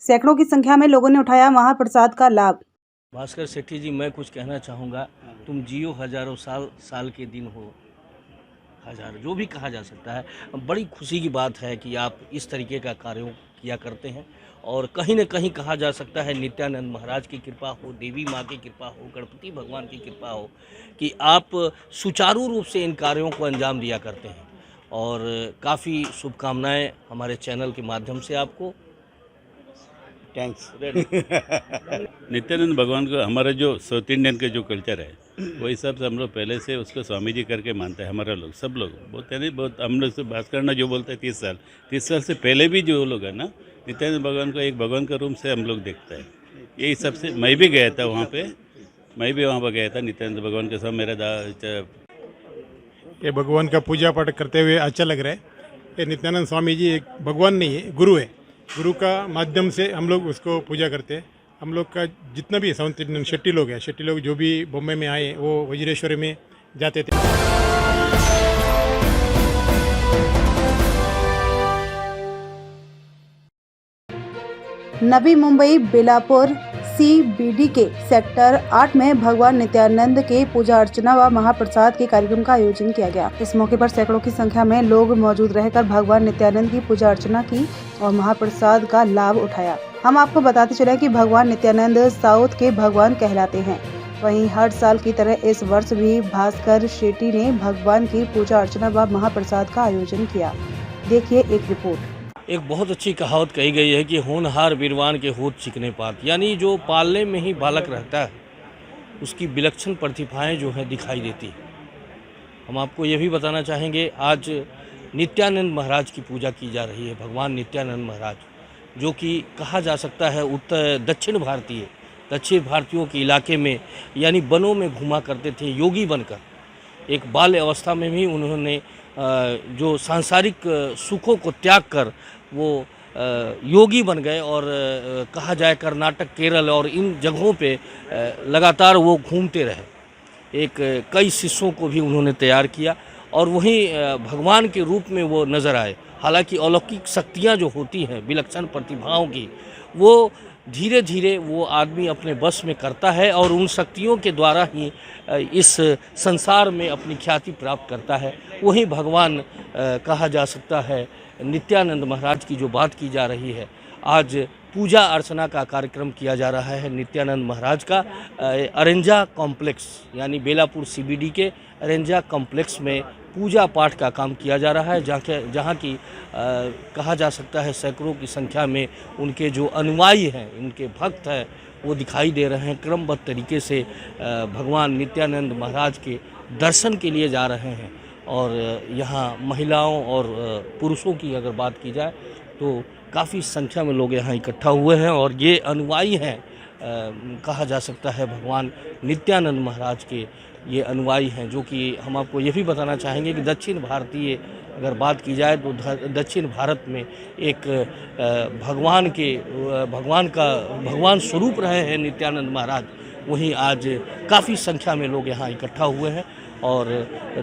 सैकड़ों की संख्या में लोगों ने उठाया महाप्रसाद का लाभ। भास्कर सेठी जी, मैं कुछ कहना चाहूँगा। तुम जियो हजारों साल, साल के दिन हो हजार, जो भी कहा जा सकता है। बड़ी खुशी की बात है कि आप इस तरीके का कार्य किया करते हैं और कहीं न कहीं कहा जा सकता है नित्यानंद महाराज की कृपा हो, देवी माँ की कृपा हो, गणपति भगवान की कृपा हो कि आप सुचारू रूप से इन कार्यों को अंजाम दिया करते हैं। और काफ़ी शुभकामनाएँ हमारे चैनल के माध्यम से आपको। थैंक्स। नित्यानंद भगवान को हमारा जो साउथ इंडियन का जो कल्चर है वो हिसाब से हम लोग पहले से उसको स्वामी जी करके मानते हैं। हमारा लोग सब लोग बोलते हैं, नहीं बहुत हम लोग से बात करना जो बोलते हैं 30 साल से पहले भी जो लोग हैं ना, नित्यानंद भगवान को एक भगवान का रूप से हम लोग देखते हैं। यही सबसे मैं भी गया था वहाँ पे, मैं भी वहाँ पर गया था नित्यानंद भगवान के साथ। मेरा ये भगवान का पूजा पाठ करते हुए अच्छा लग रहा है। ये नित्यानंद स्वामी जी एक भगवान नहीं है, गुरु है। गुरु का माध्यम से हम लोग उसको पूजा करते हैं। हम लोग का जितना भी साउथ इंडियन शेट्टी लोग हैं, शेट्टी लोग जो भी बॉम्बे में आए वो वज्रेश्वरी में जाते थे। नवी मुंबई बेलापुर CBD के सेक्टर 8 में भगवान नित्यानंद के पूजा अर्चना व महाप्रसाद के कार्यक्रम का आयोजन किया गया। इस मौके पर सैकड़ों की संख्या में लोग मौजूद रहकर भगवान नित्यानंद की पूजा अर्चना की और महाप्रसाद का लाभ उठाया। हम आपको बताते चले कि भगवान नित्यानंद साउथ के भगवान कहलाते हैं। वहीं हर साल की तरह इस वर्ष भी भास्कर शेट्टी ने भगवान की पूजा अर्चना व महाप्रसाद का आयोजन किया। देखिए एक रिपोर्ट। एक बहुत अच्छी कहावत कही गई है कि होनहार वीरवान के होठ चिकने पात, यानी जो पालने में ही बालक रहता है उसकी विलक्षण प्रतिभाएं जो हैं दिखाई देती है। हम आपको ये भी बताना चाहेंगे, आज नित्यानंद महाराज की पूजा की जा रही है। भगवान नित्यानंद महाराज जो कि कहा जा सकता है दक्षिण भारतीयों के इलाके में यानी वनों में घूमा करते थे योगी बनकर। एक बाल्य अवस्था में भी उन्होंने जो सांसारिक सुखों को त्याग कर वो योगी बन गए और कहा जाए कर्नाटक, केरल और इन जगहों पे लगातार वो घूमते रहे। कई शिष्यों को भी उन्होंने तैयार किया और वहीं भगवान के रूप में वो नज़र आए। हालांकि अलौकिक शक्तियाँ जो होती हैं विलक्षण प्रतिभाओं की, वो धीरे धीरे वो आदमी अपने बस में करता है और उन शक्तियों के द्वारा ही इस संसार में अपनी ख्याति प्राप्त करता है। वही भगवान कहा जा सकता है नित्यानंद महाराज की जो बात की जा रही है, आज पूजा अर्चना का कार्यक्रम किया जा रहा है नित्यानंद महाराज का। अरेंजा कॉम्प्लेक्स यानी बेलापुर CBD के अरेंजा कॉम्प्लेक्स में पूजा पाठ का काम किया जा रहा है, जहाँ की कहा जा सकता है सैकड़ों की संख्या में उनके जो अनुयायी हैं, उनके भक्त हैं, वो दिखाई दे रहे हैं। क्रमबद्ध तरीके से भगवान नित्यानंद महाराज के दर्शन के लिए जा रहे हैं। और यहाँ महिलाओं और पुरुषों की अगर बात की जाए तो काफ़ी संख्या में लोग यहाँ इकट्ठा हुए हैं और ये अनुयायी हैं, कहा जा सकता है भगवान नित्यानंद महाराज के ये अनुयायी हैं। जो कि हम आपको ये भी बताना चाहेंगे कि दक्षिण भारतीय अगर बात की जाए तो दक्षिण भारत में एक भगवान स्वरूप रहे हैं नित्यानंद महाराज। वहीं आज काफ़ी संख्या में लोग यहाँ इकट्ठा हुए हैं और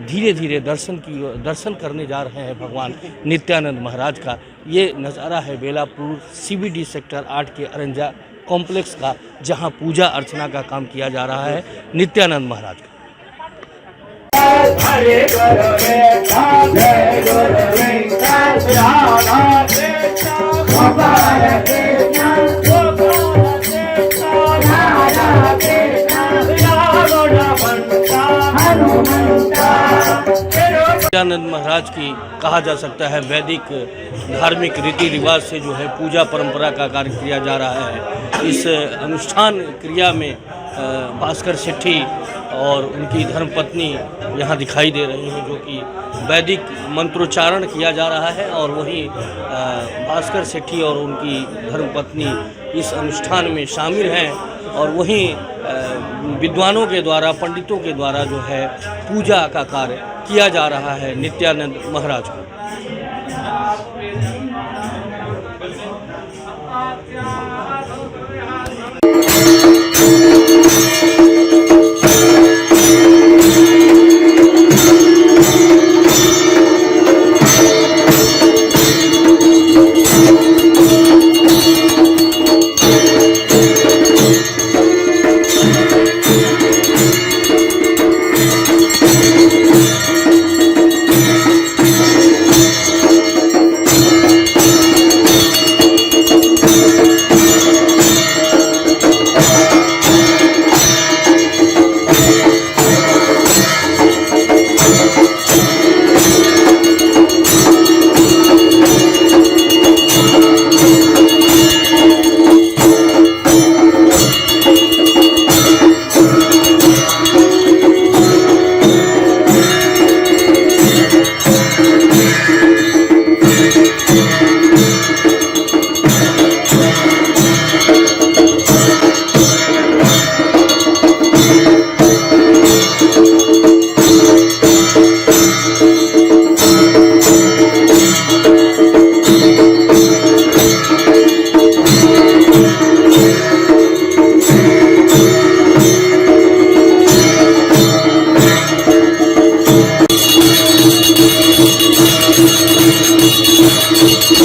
धीरे धीरे दर्शन करने जा रहे हैं भगवान नित्यानंद महाराज का। ये नज़ारा है बेलापुर CBD सेक्टर 8 के अरेंजा कॉम्प्लेक्स का, जहां पूजा अर्चना का काम किया जा रहा है नित्यानंद महाराज का। नित्यानंद महाराज की कहा जा सकता है वैदिक धार्मिक रीति रिवाज से जो है पूजा परंपरा का कार्य किया जा रहा है। इस अनुष्ठान क्रिया में भास्कर सेठी और उनकी धर्मपत्नी यहाँ दिखाई दे रही हैं, जो कि वैदिक मंत्रोच्चारण किया जा रहा है। और वहीं भास्कर सेठी और उनकी धर्मपत्नी इस अनुष्ठान में शामिल हैं और वहीं विद्वानों के द्वारा, पंडितों के द्वारा जो है पूजा का कार्य किया जा रहा है नित्यानंद महाराज को। नित्यानंद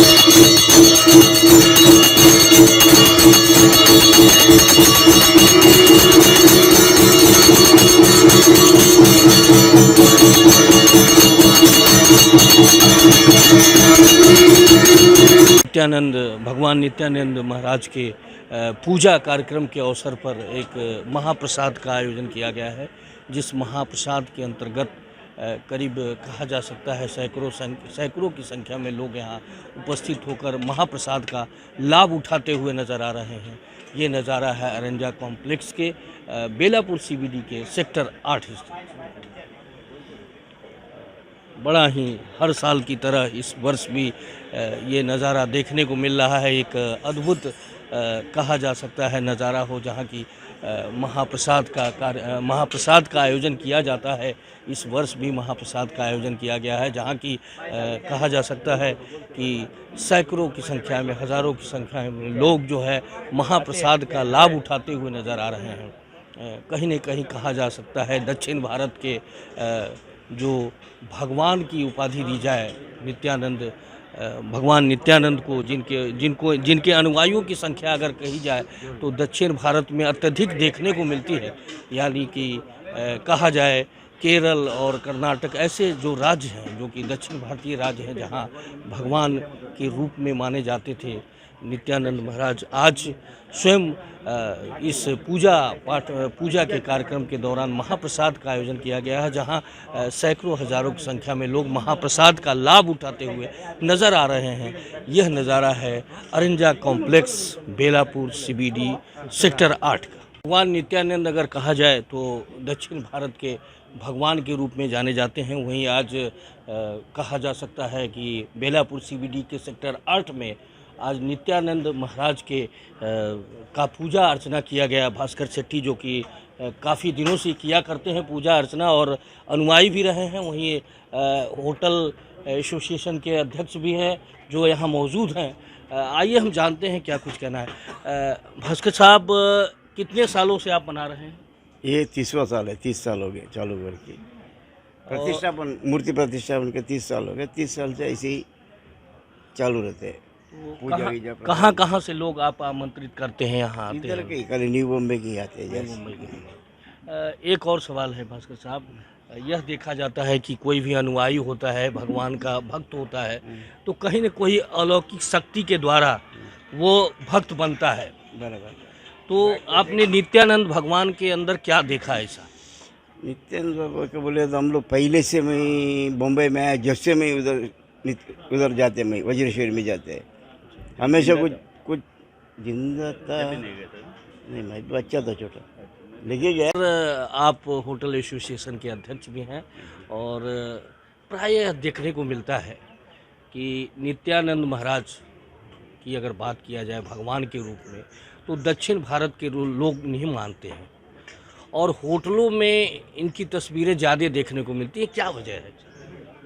भगवान नित्यानंद महाराज के पूजा कार्यक्रम के अवसर पर एक महाप्रसाद का आयोजन किया गया है, जिस महाप्रसाद के अंतर्गत करीब कहा जा सकता है सैकड़ों की संख्या में लोग यहाँ उपस्थित होकर महाप्रसाद का लाभ उठाते हुए नज़र आ रहे हैं। ये नज़ारा है अरंजा कॉम्प्लेक्स के बेलापुर सीबीडी के सेक्टर 8 स्थित। बड़ा ही हर साल की तरह इस वर्ष भी ये नज़ारा देखने को मिल रहा है। एक अद्भुत कहा जा सकता है नज़ारा हो, जहाँ की महाप्रसाद का आयोजन किया जाता है। इस वर्ष भी महाप्रसाद का आयोजन किया गया है, जहाँ की कहा जा सकता है कि सैकड़ों की संख्या में, हज़ारों की संख्या में लोग जो है महाप्रसाद का लाभ उठाते हुए नज़र आ रहे हैं। कहीं न कहीं कहा जा सकता है दक्षिण भारत के जो भगवान की उपाधि दी जाए नित्यानंद, भगवान नित्यानंद को जिनके अनुयायियों की संख्या अगर कही जाए तो दक्षिण भारत में अत्यधिक देखने को मिलती है। यानी कि कहा जाए केरल और कर्नाटक ऐसे जो राज्य हैं, जो कि दक्षिण भारतीय राज्य हैं, जहां भगवान के रूप में माने जाते थे नित्यानंद महाराज, आज स्वयं इस पूजा के कार्यक्रम के दौरान महाप्रसाद का आयोजन किया गया है, जहां सैकड़ों हज़ारों की संख्या में लोग महाप्रसाद का लाभ उठाते हुए नज़र आ रहे हैं। यह नज़ारा है अरंजा कॉम्प्लेक्स बेलापुर सीबीडी सेक्टर 8 का। भगवान नित्यानंद अगर कहा जाए तो दक्षिण भारत के भगवान के रूप में जाने जाते हैं। वहीं आज कहा जा सकता है कि बेलापुर सीबीडी के सेक्टर 8 में आज नित्यानंद महाराज के का पूजा अर्चना किया गया। भास्कर शेट्टी जो कि काफ़ी दिनों से किया करते हैं पूजा अर्चना और अनुयायी भी रहे हैं, वहीं होटल एसोसिएशन के अध्यक्ष भी हैं जो यहाँ मौजूद हैं। आइए हम जानते हैं क्या कुछ कहना है। भास्कर साहब, कितने सालों से आप मना रहे हैं? ये 30वां साल है, 30 साल हो गए चालू करके। प्रतिष्ठापन, मूर्ति प्रतिष्ठापन के 30 साल हो गए। 30 साल से ऐसे ही चालू रहते हैं। कहाँ से लोग आप आमंत्रित करते हैं यहाँ आते इधर के खाली न्यू बॉम्बे के आते हैं। एक और सवाल है भास्कर साहब, यह देखा जाता है कि कोई भी अनुयायी होता है, भगवान का भक्त होता है, तो कहीं न कोई अलौकिक शक्ति के द्वारा वो भक्त बनता है। बराबर। तो आपने नित्यानंद भगवान के अंदर क्या देखा ऐसा? नित्यानंद बाबा को बोले तो हम लोग पहले से मैं बॉम्बे में आया, जब से मैं उधर जाते, मैं वज्रेश्वरी में जाते हमेशा कुछ जिंदा था नहीं, मैं बच्चा था छोटा, लेके गया। आप होटल एसोसिएशन के अध्यक्ष भी हैं और प्रायः देखने को मिलता है कि नित्यानंद महाराज की अगर बात किया जाए भगवान के रूप में तो दक्षिण भारत के लोग नहीं मानते हैं और होटलों में इनकी तस्वीरें ज़्यादा देखने को मिलती है। क्या वजह है?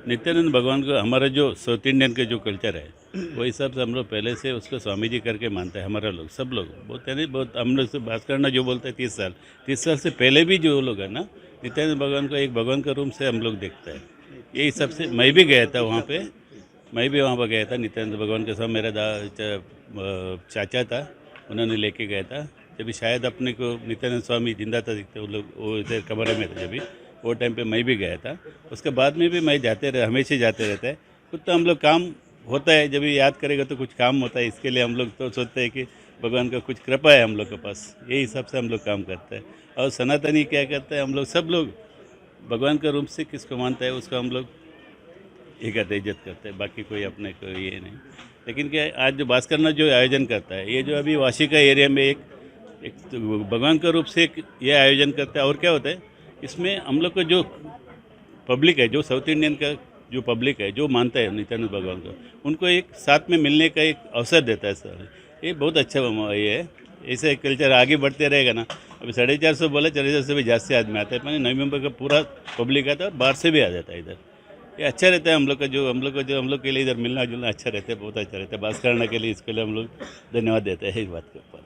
नित्यानंद भगवान को हमारा जो साउथ इंडियन का जो कल्चर है वो हिसाब से हम लोग पहले से उसको स्वामी जी करके मानते हैं। हमारा लोग सब लोग बहुत यानी बहुत हम लोग से बात करना जो बोलते हैं 30 साल से पहले भी जो लोग हैं ना, नित्यानंद भगवान को एक भगवान का रूप से हम लोग देखते हैं। यही सबसे मैं भी गया था वहाँ पे, मैं भी वहाँ पर गया था नित्यानंद भगवान के साथ। मेरा चाचा था, उन्होंने लेके गया था। जब शायद अपने को नित्यानंद स्वामी जिंदा था दिखते, वो लोग वो इधर कमरे में थे, जब भी वो टाइम पे मैं भी गया था। उसके बाद में भी मैं हमेशा जाते रहता है। कुछ तो हम लोग काम होता है, जब भी याद करेगा तो कुछ काम होता है, इसके लिए हम लोग तो सोचते हैं कि भगवान का कुछ कृपा है हम लोग के पास, यही हिसाब से हम लोग काम करते हैं। और सनातनी क्या करते हैं, हम लोग सब लोग भगवान का रूप से किसको मानता है उसको हम लोग ये करते इज्जत करते हैं, बाकी कोई अपने को ये नहीं। लेकिन क्या आज जो भास्कर जो आयोजन करता है, ये जो अभी वाशिका एरिया में एक भगवान का रूप से ये आयोजन करता है। और क्या होता है इसमें, हम लोग का जो पब्लिक है, जो साउथ इंडियन का जो पब्लिक है, जो मानता है नित्यानंद भगवान को, उनको एक साथ में मिलने का एक अवसर देता है सर। ये बहुत अच्छा ये है। ऐसे कल्चर आगे बढ़ते रहेगा ना। अभी 450 बोला, 450 से भी ज़्यादा आदमी आता है। मैंने नवंबर का पूरा पब्लिक आता है और बाहर से भी आ जाता है इधर। ये अच्छा रहता है हम लोग के लिए इधर मिलना जुलना अच्छा रहता है, बहुत अच्छा रहता है। बात करने के लिए इसके लिए हम लोग धन्यवाद देते हैं इस बात के ऊपर।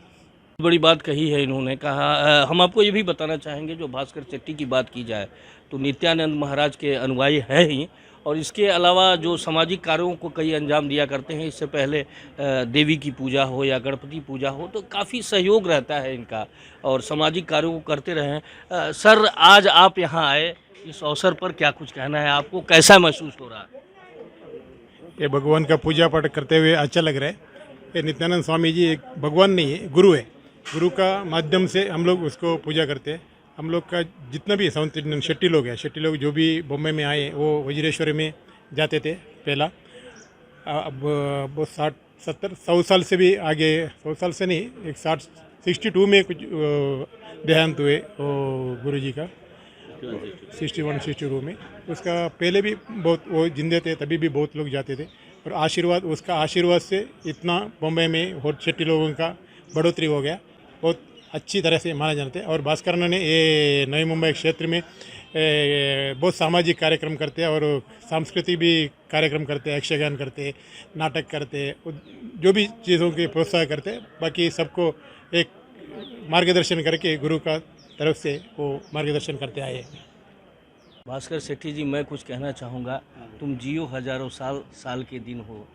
बड़ी बात कही है इन्होंने। कहा हम आपको ये भी बताना चाहेंगे, जो भास्कर शेट्टी की बात की जाए तो नित्यानंद महाराज के अनुयायी हैं ही और इसके अलावा जो सामाजिक कार्यों को कई अंजाम दिया करते हैं। इससे पहले देवी की पूजा हो या गणपति पूजा हो तो काफ़ी सहयोग रहता है इनका और सामाजिक कार्यों को करते रहें। सर, आज आप यहाँ आए, इस अवसर पर क्या कुछ कहना है आपको, कैसा महसूस हो रहा है? ये भगवान का पूजा पाठ करते हुए अच्छा लग रहा है। ये नित्यानंद स्वामी जी एक भगवान नहीं है, गुरु है। गुरु का माध्यम से हम लोग उसको पूजा करते हैं। हम लोग का जितना भी साउथ इंडियन शेट्टी लोग हैं, शेट्टी लोग जो भी बॉम्बे में आए वो वज्रेश्वरी में जाते थे पहला। अब वो 60-70-100 साल से भी आगे, 100 साल से नहीं, एक 62 में कुछ देहांत हुए वो गुरु जी का, 61-62 में। उसका पहले भी बहुत वो जिंदे थे, तभी भी बहुत लोग जाते थे। और आशीर्वाद, उसका आशीर्वाद से इतना बॉम्बे में और शेट्टी लोगों का बढ़ोतरी हो गया, बहुत अच्छी तरह से माना जाते हैं। और भास्कर ने ये नई मुंबई क्षेत्र में बहुत सामाजिक कार्यक्रम करते हैं और सांस्कृतिक भी कार्यक्रम करते हैं, यक्षगान करते हैं, नाटक करते हैं, जो भी चीज़ों के प्रोत्साहन करते हैं। बाकी सबको एक मार्गदर्शन करके गुरु का तरफ से वो मार्गदर्शन करते आए हैं। भास्कर सेठी जी, मैं कुछ कहना चाहूँगा। तुम जियो हजारों साल, साल के दिन हो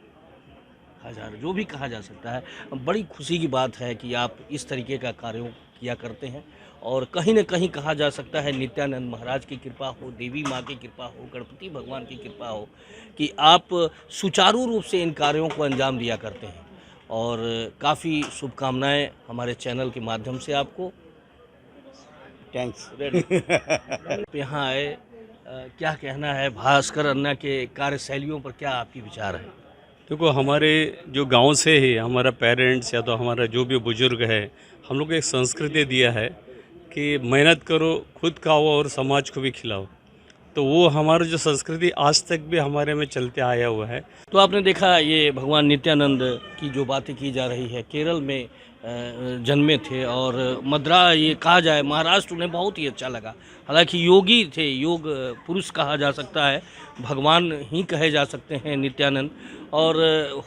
हजार, जो भी कहा जा सकता है। बड़ी खुशी की बात है कि आप इस तरीके का कार्यों किया करते हैं और कहीं न कहीं कहा जा सकता है नित्यानंद महाराज की कृपा हो, देवी माँ की कृपा हो, गणपति भगवान की कृपा हो कि आप सुचारू रूप से इन कार्यों को अंजाम दिया करते हैं। और काफ़ी शुभकामनाएं हमारे चैनल के माध्यम से आपको। थैंक्स। यहाँ आए, क्या कहना है भास्कर अन्ना के कार्यशैलियों पर, क्या आपकी विचार है? देखो, हमारे जो गांव से है, हमारा पेरेंट्स या तो हमारा जो भी बुजुर्ग है, हम लोग को एक संस्कृति दिया है कि मेहनत करो, खुद खाओ और समाज को भी खिलाओ। तो वो हमारा जो संस्कृति आज तक भी हमारे में चलते आया हुआ है। तो आपने देखा ये भगवान नित्यानंद की जो बातें की जा रही है, केरल में जन्मे थे और मद्रास, ये कहा जाए महाराष्ट्र, उन्हें बहुत ही अच्छा लगा। हालांकि योगी थे, योग पुरुष कहा जा सकता है, भगवान ही कहे जा सकते हैं नित्यानंद। और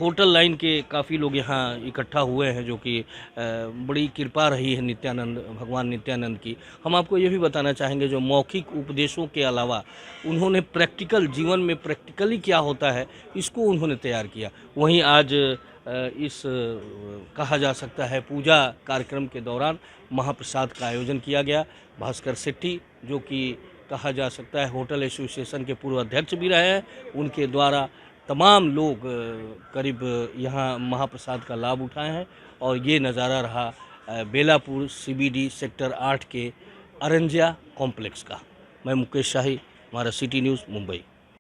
होटल लाइन के काफ़ी लोग यहाँ इकट्ठा हुए हैं, जो कि बड़ी कृपा रही है नित्यानंद, भगवान नित्यानंद की। हम आपको ये भी बताना चाहेंगे, जो मौखिक उपदेशों के अलावा उन्होंने प्रैक्टिकल, जीवन में प्रैक्टिकली क्या होता है, इसको उन्होंने तैयार किया। वहीं आज इस कहा जा सकता है पूजा कार्यक्रम के दौरान महाप्रसाद का आयोजन किया गया। भास्कर सेठी, जो कि कहा जा सकता है होटल एसोसिएशन के पूर्व अध्यक्ष भी रहे हैं, उनके द्वारा तमाम लोग करीब यहाँ महाप्रसाद का लाभ उठाए हैं। और ये नज़ारा रहा बेलापुर CBD सेक्टर 8 के अरंजिया कॉम्प्लेक्स का। मैं मुकेश शाही, हमारा सिटी न्यूज़ मुंबई।